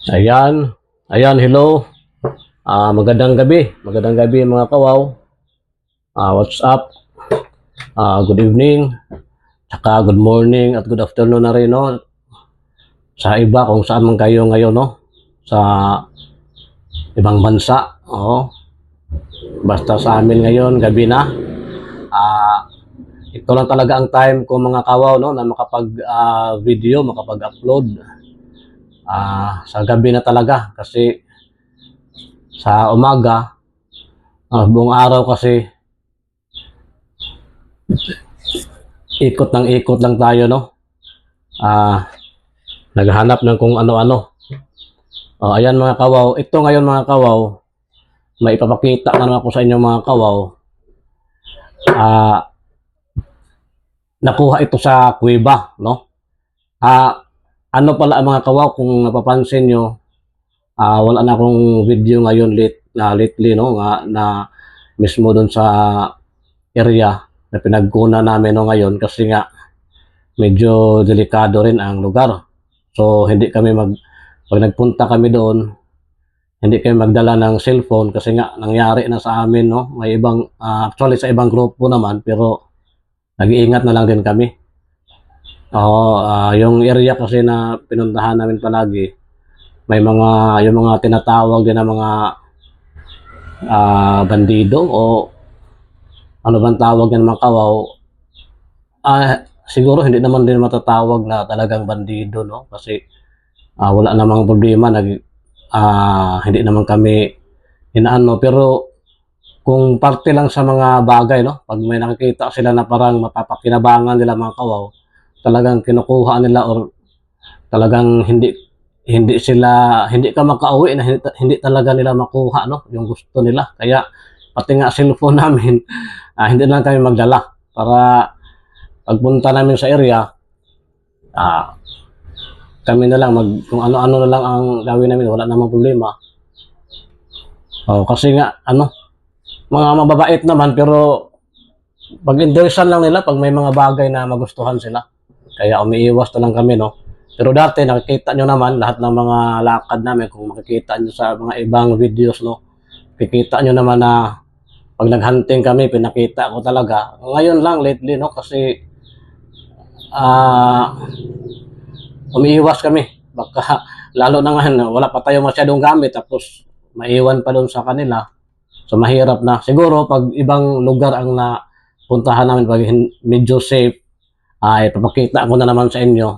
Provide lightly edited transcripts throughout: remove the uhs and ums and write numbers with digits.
Ayan, ayan, hello. Magandang gabi mga kawaw. What's up? Good evening, saka good morning at good afternoon na rin, no? Sa iba kung saan man kayo ngayon, no? Sa ibang bansa, oh. Basta sa amin ngayon, gabi na. Ito lang talaga ang time ko mga kawaw, no? Na makapag-video, makapag-upload. Sa gabi na talaga kasi sa umaga, buong araw kasi ikot ng ikot lang tayo, no? Naghahanap ng kung ano-ano. Ayan mga kawaw. Ito ngayon mga kawaw, may ipapakita na naman ako sa inyo mga kawaw. Nakuha ito sa kuweba, no? Ano pala mga kawaw, kung napapansin nyo, wala na akong video ngayon lately, no? Na mismo doon sa area na pinagkuna namin, no, ngayon kasi nga medyo delikado rin ang lugar. So hindi kami pag nagpunta kami doon, hindi kami magdala ng cellphone kasi nga nangyari na sa amin, no? May ibang actually sa ibang grupo naman, pero nag-iingat na lang din kami. Yung area kasi na pinuntahan namin palagi, may yung mga tinatawag din na mga bandido o ano bang tawag yan mga kawaw. Siguro hindi naman din matatawag na talagang bandido, no? Kasi wala namang problema, hindi naman kami inaano, pero kung parte lang sa mga bagay, no? Pag may nakikita sila na parang mapapakinabangan nila mga kawaw, talagang kinukuha nila or talagang hindi ka makauwi na hindi talaga nila makuha, no? Yung gusto nila. Kaya pati nga cellphone namin, hindi lang kami magdala para pagpunta namin sa area, kami na lang kung ano-ano na lang ang gawin namin, wala namang problema. Kasi nga mga mababait naman, pero pag-interesan lang nila pag may mga bagay na magustuhan sila. Kaya umiiwas na lang kami, no? Pero dati nakikita nyo naman lahat ng mga lakad namin, kung makikita nyo sa mga ibang videos, no? Kikita nyo naman na pag naghunting kami, pinakita ko talaga. Ngayon lang lately, no? Kasi umiiwas kami. Baka lalo na ngayon, wala pa tayo masyadong gamit, tapos maiwan pa doon sa kanila. So mahirap na. Siguro pag ibang lugar ang napuntahan namin, pag medyo safe, ay papakita ko na naman sa inyo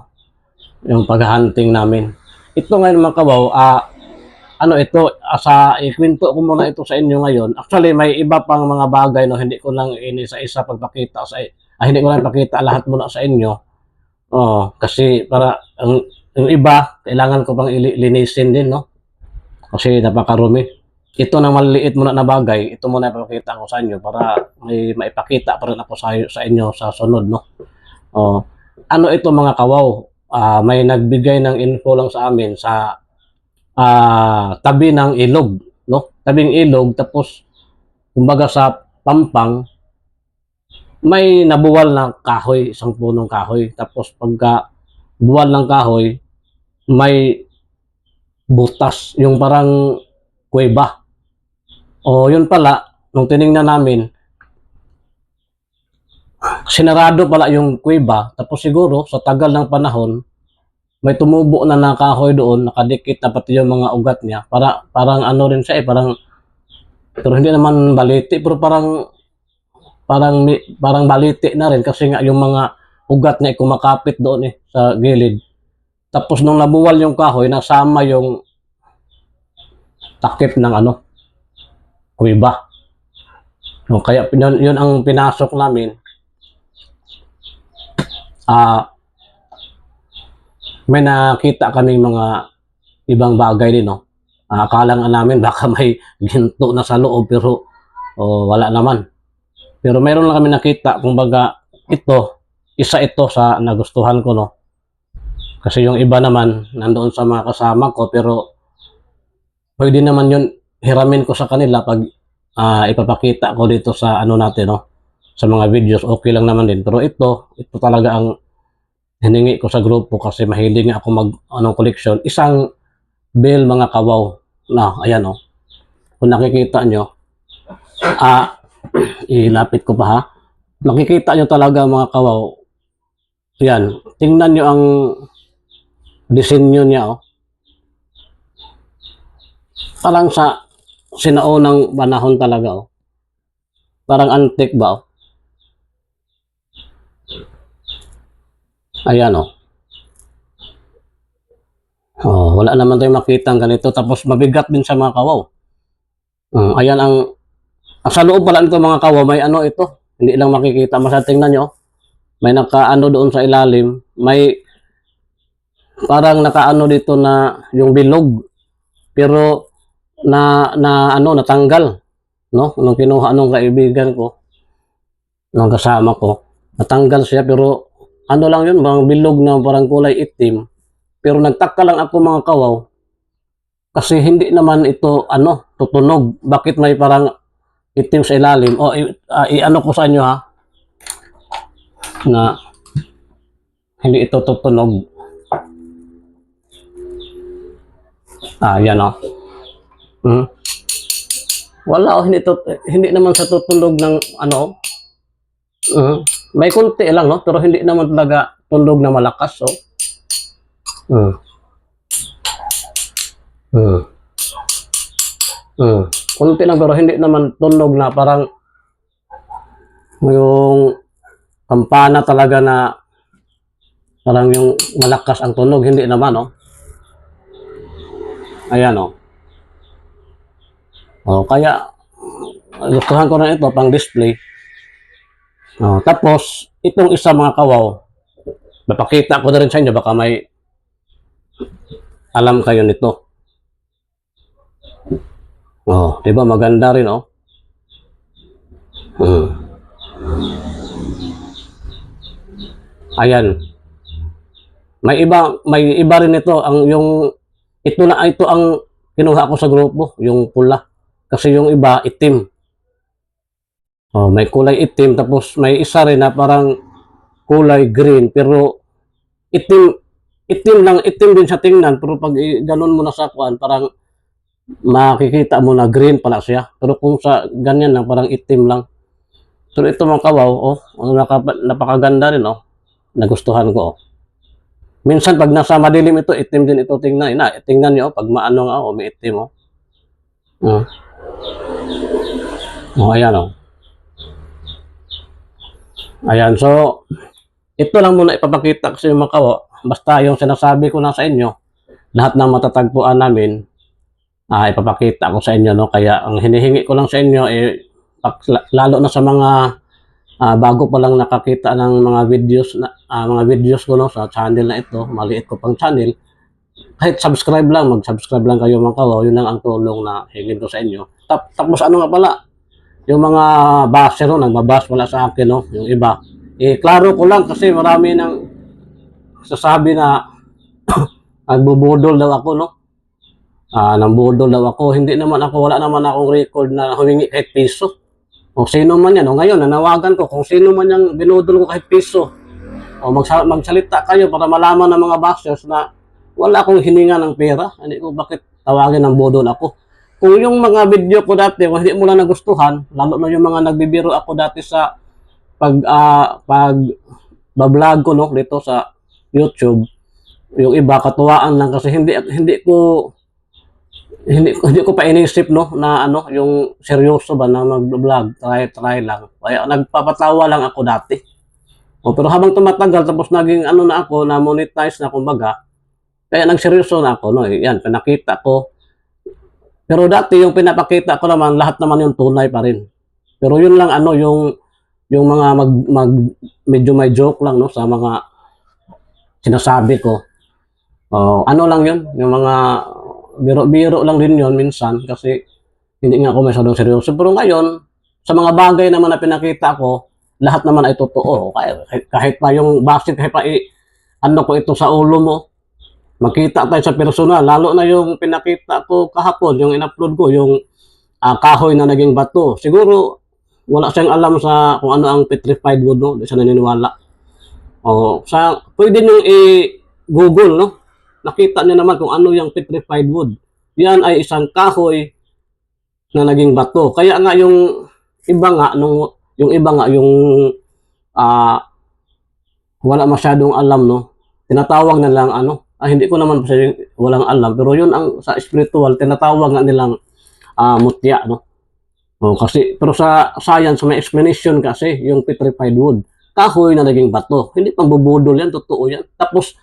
yung paghahunting namin. Ito ngayon mga kawaw, ikwento ko muna ito sa inyo ngayon. Actually, may iba pang mga bagay, no, hindi ko lang isa-isa pagpakita hindi ko lang pakita lahat muna sa inyo. Kasi para yung iba, kailangan ko pang linisin din, no? Kasi napakarumi. Ito na maliliit muna na bagay, ito muna ipapakita ko sa inyo para may maipakita pa rin ako sa inyo sa sunod, no? Ano ito mga kawaw? May nagbigay ng info lang sa amin sa tabi ng ilog, no? Tabing ilog, tapos kumbaga sa Pampang, may nabuwal na kahoy, isang punong kahoy. Tapos pagka buwal ng kahoy, may butas, yung parang kuweba. Yun pala, nung tiningnan namin, sinarado pala yung kuweba. Tapos siguro, sa tagal ng panahon, may tumubo na kahoy doon, nakadikit na pati yung mga ugat niya. Parang ano rin siya pero hindi naman baliti, pero parang baliti na rin kasi nga yung mga ugat niya kumakapit doon sa gilid. Tapos nung nabuwal yung kahoy, nasama yung takip ng kuweba. Kaya yun ang pinasok namin. May nakita kaming mga ibang bagay din, no? Akala nga namin baka may ginto na sa loob, pero wala naman. Pero mayroon lang kami nakita, kumbaga isa ito sa nagustuhan ko, no? Kasi yung iba naman nandoon sa mga kasama ko, pero pwede naman yun hiramin ko sa kanila pag ipapakita ko dito sa natin, no? Sa mga videos, okay lang naman din. Pero ito talaga ang hiningi ko sa grupo kasi mahilig nga ako collection. Isang Bell mga kawaw. Na, ayan oh. Kung nakikita nyo, ilapit ko pa ha. Nakikita nyo talaga mga kawaw. Yan, tingnan nyo ang disenyo niya oh. Parang sa sinaunang panahon talaga oh. Parang antique ba oh. Ayan oh. Oh, wala naman tayong makita ng ganito. Tapos mabigat din sa mga kawaw. Ayan sa loob pala nito mga kawaw, may ano ito. Hindi lang makikita. Tingnan nyo. May nakaano doon sa ilalim. May parang nakaano dito na yung bilog. Pero natanggal. No? Nung kinuha nung kaibigan ko, nung kasama ko, natanggal siya. Pero ano lang yun, parang bilog na parang kulay itim. Pero nagtaka lang ako mga kawaw, kasi hindi naman ito tutunog. Bakit may parang itim sa ilalim? O i-ano ko sa inyo ha, na hindi ito tutunog. Yan o. Wala hindi naman sa tutunog ng ano. May kunti lang no, pero hindi naman talaga tunog na malakas oh. Kunti lang pero hindi naman tunog na parang yung kampana talaga na parang yung malakas ang tunog, hindi naman oh. Ayan oh. Kaya gustuhan ko na ito pang display. Tapos itong isa mga kawaw, napakita ko na rin sa inyo, baka may alam kayo nito. Diba maganda rin oh. Ayan. May iba rin ito ito ang kinuha ko sa grupo, yung pula. Kasi yung iba itim. May kulay itim tapos may isa rin na parang kulay green pero itim din sa tingnan pero pag ganun mo na sa kuan parang makikita mo na green pala siya. Pero kung sa ganyan lang parang itim lang. Pero ito mga kawaw napakaganda rin oh. Nagustuhan ko oh. Minsan pag nasa madilim ito, itim din ito tingnan. Tingnan niyo pag maano nga may itim oh. Ayan oh. Ayan, so ito lang muna ipapakita ko sa mga kawaw. Basta yung sinasabi ko na sa inyo, lahat ng matatagpuan namin, ipapakita ko sa inyo no. Kaya ang hinihingi ko lang sa inyo lalo na sa mga bago pa lang nakakita ng mga videos ko no sa channel na ito, maliit ko pang channel, kahit subscribe lang, mag-subscribe lang kayo mga kawaw. Yun lang ang tulong na hingin ko sa inyo. Tapos ano nga pala, yung mga basher no, nagbabash wala sa akin no, yung iba. Klaro ko lang kasi marami nang sasabi na nagbubudol daw ako no. Nambudol daw ako. Hindi naman ako, wala naman akong record na humingi kahit piso. O sino man yan. Ngayon, nanawagan ko kung sino man yung binudol ko kahit piso. Magsalita kayo para malaman ng mga bashers na wala akong hininga ng pera. Hindi ko bakit tawagin ng budol ako. Kung yung mga video ko dati, kung hindi mo lang nagustuhan, lalo na yung mga nagbibiro ako dati sa pag-vlog ko no, dito sa YouTube, yung iba katuwaan lang kasi hindi ko pa inisip no na yung seryoso ba na mag-vlog, try lang. Kaya nagpapatawa lang ako dati. Pero habang tumatagal tapos naging na ako, na monetize na kumbaga, kaya nagseryoso na ako no. Yan, pinakita ko. Pero dati yung pinapakita ko naman, lahat naman yung tunay pa rin. Pero yun lang yung mga medyo may joke lang no sa mga sinasabi ko. Ano lang yun, yung mga biro-biro lang din yun minsan kasi hindi nga ako masyadong seryoso. Pero ngayon, sa mga bagay naman na pinakita ko, lahat naman ay totoo. Kahit pa yung basit, kahit pa ko ito sa ulo mo, makita tayo sa personal. Lalo na yung pinakita ko kahapon, yung in-upload ko, yung kahoy na naging bato. Siguro, wala siyang alam sa kung ano ang petrified wood, no? Di siya naniniwala. Pwede nyo i-google, no? nakita niyo naman kung ano yung petrified wood. Yan ay isang kahoy na naging bato. Kaya nga yung iba nga, yung ah, wala masyadong alam, no? Tinatawag na lang hindi ko naman kasi walang alam, pero yun ang sa spiritual, tinatawag nga nilang mutya, no? Kasi, pero sa science, may explanation kasi, yung petrified wood. Kahoy na naging bato. Hindi pang bubudol yan, totoo yan. Tapos,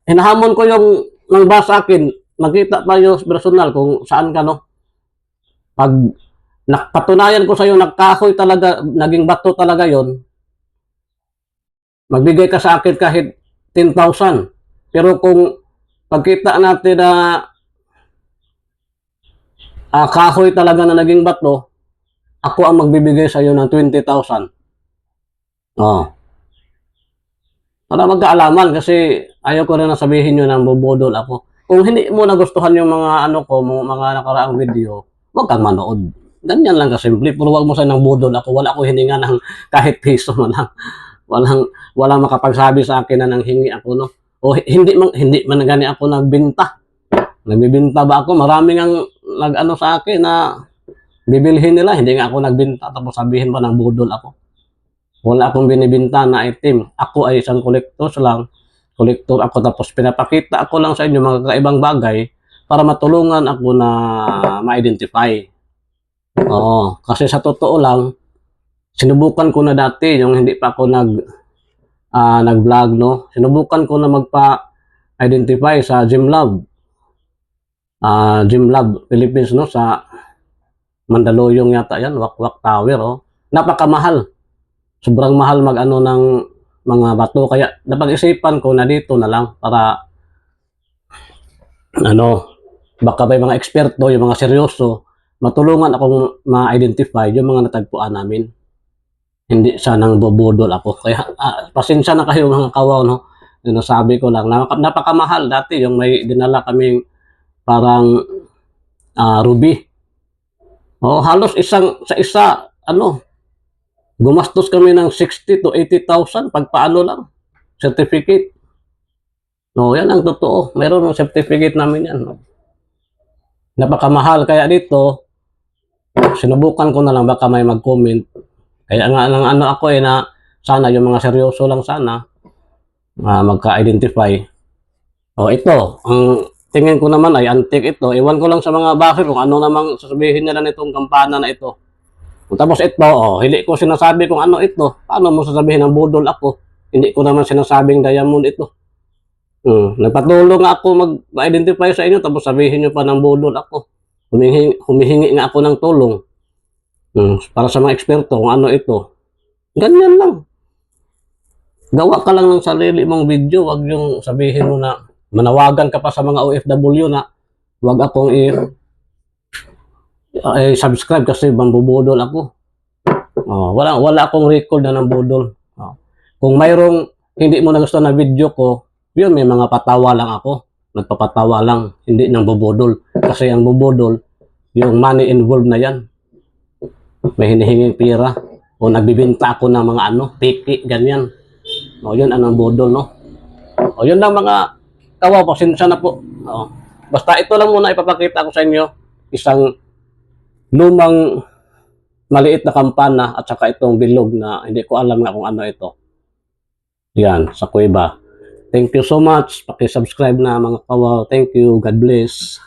hinahamon ko yung nangbasa akin, nakita tayo personal kung saan ka, no? Pag napatunayan ko sa iyo nagkahoy talaga, naging bato talaga yon, magbigay ka sa akin kahit 10,000. Pero kung pagkita natin na kahoy talaga na naging bato, ako ang magbibigay sa iyo ng 20,000. Oh. Para magkaalaman kasi ayaw ko rin na sabihin nyo na bubudol ako. Kung hindi mo nagustuhan yung mga mga nakaraang video, huwag kang manood. Ganyan lang kasimple. Pero huwag mo sa nang budol ako. Wala ko hininga ng kahit piso man lang. Walang makapagsabi sa akin na nang hingi ako, no? O hindi man gani ako nagbenta. Nagbibenta ba ako? Maraming ang sa akin na bibilhin nila, hindi nga ako nagbenta tapos sabihin pa ng budol ako. Wala akong binibenta na item. Ako ay isang kolektor lang. Kolektor ako tapos pinapakita ako lang sa inyo mga kakaibang bagay para matulungan ako na ma-identify. Oo, kasi sa totoo lang, sinubukan ko na dati yung hindi pa ako nag-vlog, no. Sinubukan ko na magpa-identify sa GymLab. GymLab Philippines, no, sa Mandaluyong yata yan, Wakwak Tower, oh. Napakamahal. Sobrang mahal ng mga bato, kaya napag-isipan ko na dito na lang para baka may mga eksperto, yung mga seryoso, matulungan akong ma-identify yung mga natagpuan namin. Hindi siya nang bubudol ako. Kaya pasensya na kayo mga kawaw, no. Sinasabi ko lang, napakamahal dati yung may dinala kaming parang ruby. Halos sa isa, gumastos kami ng 60 to 80,000 pag paano lang, certificate. Yan ang totoo. Mayroon ng certificate namin yan. No? Napakamahal. Kaya dito, sinubukan ko na lang, baka may mag-comment. Kaya nga lang ako na sana yung mga seryoso lang sana magka-identify. Ito, ang tingin ko naman ay antique ito. Iwan ko lang sa mga bakit kung ano namang sasabihin nila nitong kampana na ito. Tapos ito, hindi ko sinasabi kung ano ito. Paano mo sasabihin ng budol ako? Hindi ko naman sinasabing diamond ito. Nagpatulong nga ako mag-identify sa inyo, tapos sabihin nyo pa ng budol ako. Humihingi nga ako ng tulong. Para sa mga eksperto kung ano ito. Ganyan lang. Gawa ka lang ng sarili mong video, wag yung sabihin mo na manawagan ka pa sa mga OFW na wag akong subscribe kasi bambubudol ako. Wala akong record na ng budol. Kung mayroong hindi mo nagustuhan na video ko, yun, may mga patawa lang ako. Nagpapatawa lang, hindi nang bubudol. Kasi ang bubudol, yung money involved na yan. May hinihinging pira. O nagbibinta ako ng mga piki, ganyan. Yun ang budol, no? Yun lang mga kawaw, pasensya na po. Basta ito lang muna ipapakita ko sa inyo. Isang lumang maliit na kampana at saka itong bilog na hindi ko alam nga kung ano ito. Yan, sa kuweba. Thank you so much. Paki-subscribe na mga kawaw. Thank you. God bless.